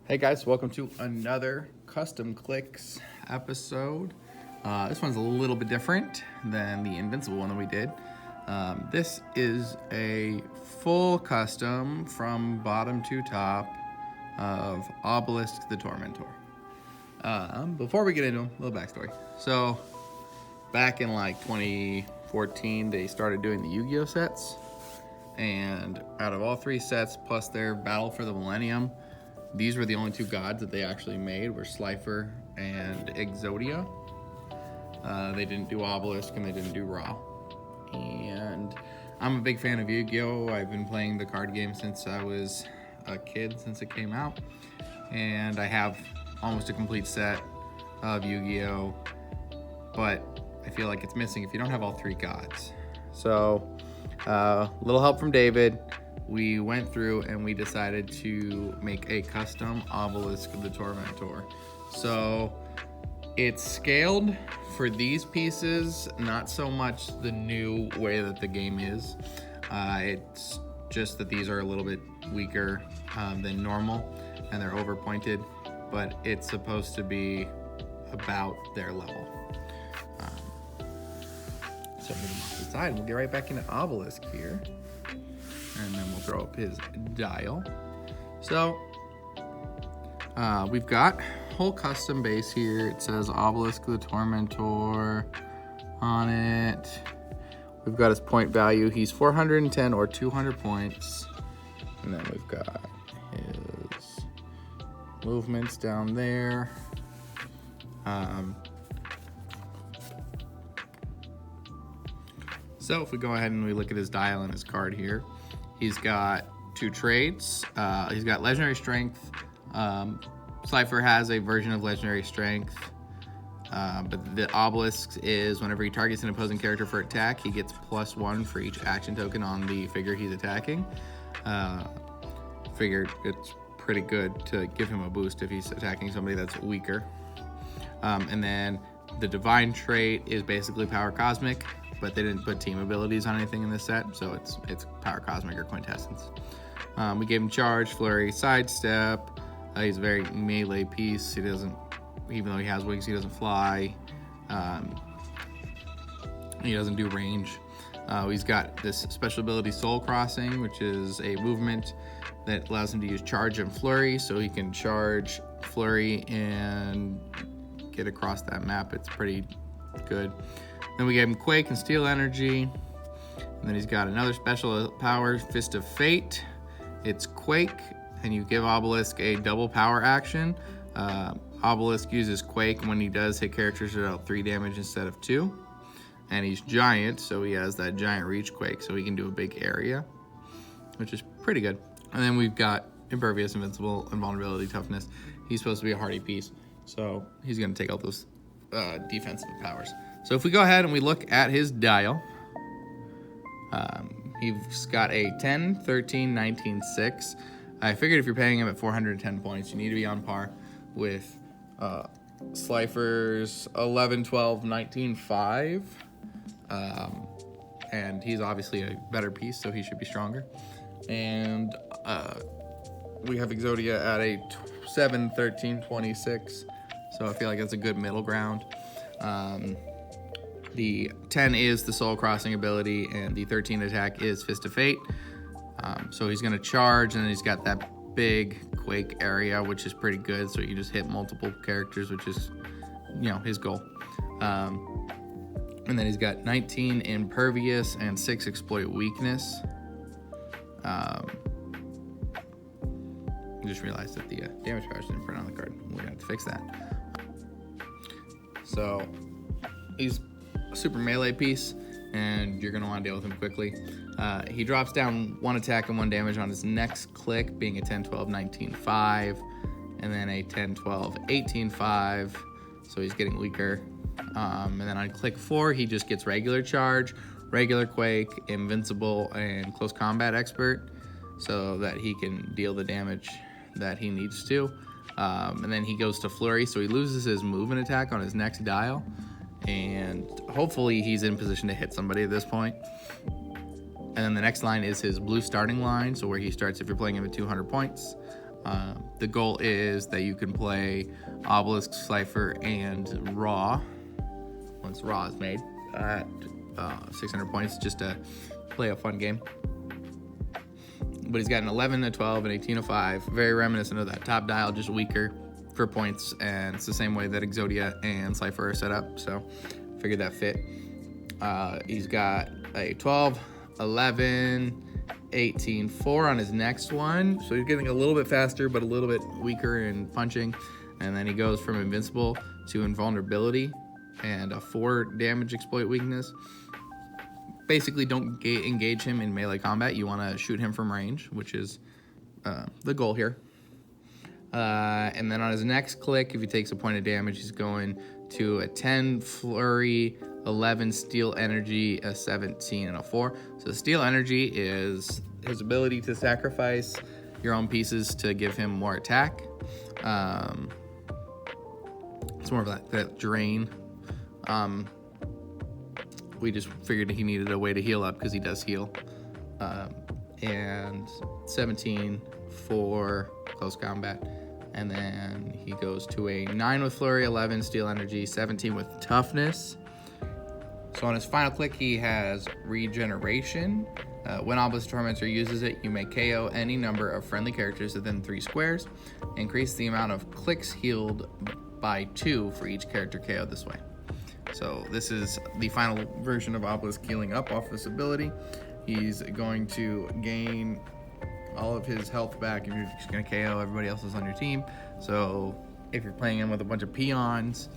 Hey guys, welcome to another custom Clix episode. This one's a little bit different than the Invincible one that we did. This is a full custom from bottom to top of Obelisk the Tormentor. Before we get into them, a little backstory. So, back in like 2014, they started doing the Yu-Gi-Oh sets. And out of all three sets, plus their Battle for the Millennium, these were the only two gods that they actually made, were Slifer and Exodia. They didn't do Obelisk and they didn't do Ra. And I'm a big fan of Yu-Gi-Oh! I've been playing the card game since I was a kid, since it came out. And I have almost a complete set of Yu-Gi-Oh! But I feel like it's missing if you don't have all three gods. So, a little help from David. We went through and we decided to make a custom Obelisk the Tormentor. So it's scaled for these pieces, not so much the new way that the game is. It's just that these are a little bit weaker than normal and they're over pointed, but it's supposed to be about their level. So I'm gonna off the side and we'll get right back into Obelisk here. And then we'll throw up his dial. So we've got whole custom base here. It says Obelisk the Tormentor on it. We've got his point value. He's 410 or 200 points. And then we've got his movements down there. So if we go ahead and we look at his dial and his card here, he's got two traits. He's got Legendary Strength. Slifer has a version of Legendary Strength. But the Obelisk is whenever he targets an opposing character for attack, he gets +1 for each action token on the figure he's attacking. Figured it's pretty good to give him a boost if he's attacking somebody that's weaker. And then the Divine trait is basically Power Cosmic, but they didn't put team abilities on anything in this set, so it's Power Cosmic or Quintessence. We gave him Charge, Flurry, Sidestep. He's a very melee piece. He doesn't, even though he has wings, he doesn't fly. He doesn't do range. He's got this special ability Soul Crossing, which is a movement that allows him to use Charge and Flurry, so he can charge, Flurry, and get across that map. It's pretty good. Then we gave him Quake and Steel Energy. And then he's got another special power, Fist of Fate. It's Quake, and you give Obelisk a double power action. Obelisk uses Quake when he does hit characters that dealt 3 damage instead of 2. And he's giant, so he has that giant reach Quake, so he can do a big area, which is pretty good. And then we've got Impervious, Invincible, Invulnerability, Toughness. He's supposed to be a hardy piece, so he's going to take all those defensive powers. So if we go ahead and we look at his dial, he's got a 10, 13, 19, 6. I figured if you're paying him at 410 points, you need to be on par with Slifer's 11, 12, 19, 5. And he's obviously a better piece, so he should be stronger. And we have Exodia at a 7, 13, 26. So I feel like that's a good middle ground. The 10 is the Soul Crossing ability, and the 13 attack is Fist of Fate. So he's going to charge, and then he's got that big Quake area, which is pretty good. So you just hit multiple characters, which is, his goal. And then he's got 19 Impervious and 6 Exploit Weakness. I just realized that the damage powers didn't print on the card. We're going to have to fix that. So he's a super melee piece, and you're going to want to deal with him quickly. He drops down 1 attack and 1 damage on his next click, being a 10, 12, 19, 5, and then a 10, 12, 18, 5, so he's getting weaker. And then on click 4, he just gets regular charge, regular Quake, Invincible, and Close Combat Expert, so that he can deal the damage that he needs to. And then he goes to Flurry, so he loses his movement attack on his next dial, and hopefully he's in position to hit somebody at this point. And then the next line is his blue starting line, so where he starts if you're playing him at 200 points. The goal is that you can play Obelisk, Cypher, and Raw once Raw is made at 600 points, just to play a fun game. But he's got an 11, a 12, an 18, a 5, very reminiscent of that top dial, just weaker for points, and it's the same way that Exodia and Cypher are set up, so figured that fit. He's got a 12, 11, 18, 4 on his next one, so he's getting a little bit faster but a little bit weaker in punching, and then he goes from invincible to invulnerability and a 4 damage exploit weakness. Basically, don't engage him in melee combat. You want to shoot him from range, which is the goal here. And then on his next click, if he takes a point of damage, he's going to a 10 flurry, 11 steel energy, a 17, and a 4. So steel energy is his ability to sacrifice your own pieces to give him more attack. It's more of that drain. We just figured he needed a way to heal up because he does heal. And 17 for close combat. And then he goes to a 9 with flurry, 11 steel energy, 17 with toughness. So on his final click, he has regeneration. When Obelisk the Tormentor uses it, you may KO any number of friendly characters within 3 squares. Increase the amount of clicks healed by 2 for each character KO this way. So this is the final version of Obelisk healing up off this ability. He's going to gain all of his health back if you're just going to KO everybody else on your team. So if you're playing him with a bunch of peons,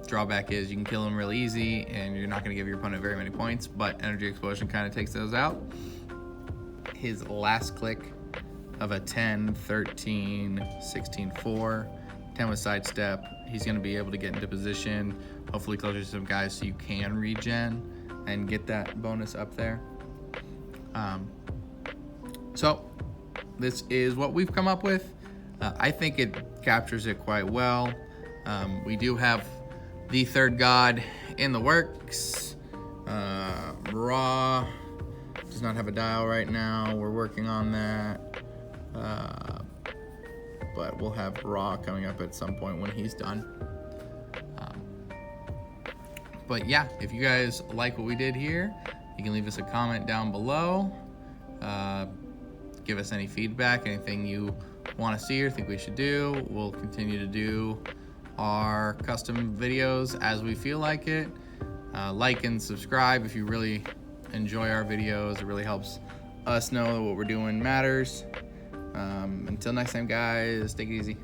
drawback is you can kill him really easy and you're not going to give your opponent very many points, but Energy Explosion kind of takes those out. His last click of a 10, 13, 16, 4, 10 with sidestep, he's going to be able to get into position, hopefully closer to some guys so you can regen and get that bonus up there. So this is what we've come up with. I think it captures it quite well. We do have the third god in the works. Raw does not have a dial right now. We're working on that. But we'll have Raw coming up at some point when he's done. But yeah, if you guys like what we did here, you can leave us a comment down below. Give us any feedback, anything you want to see or think we should do. We'll continue to do our custom videos as we feel like it. Like and subscribe if you really enjoy our videos. It really helps us know that what we're doing matters. Until next time, guys, take it easy.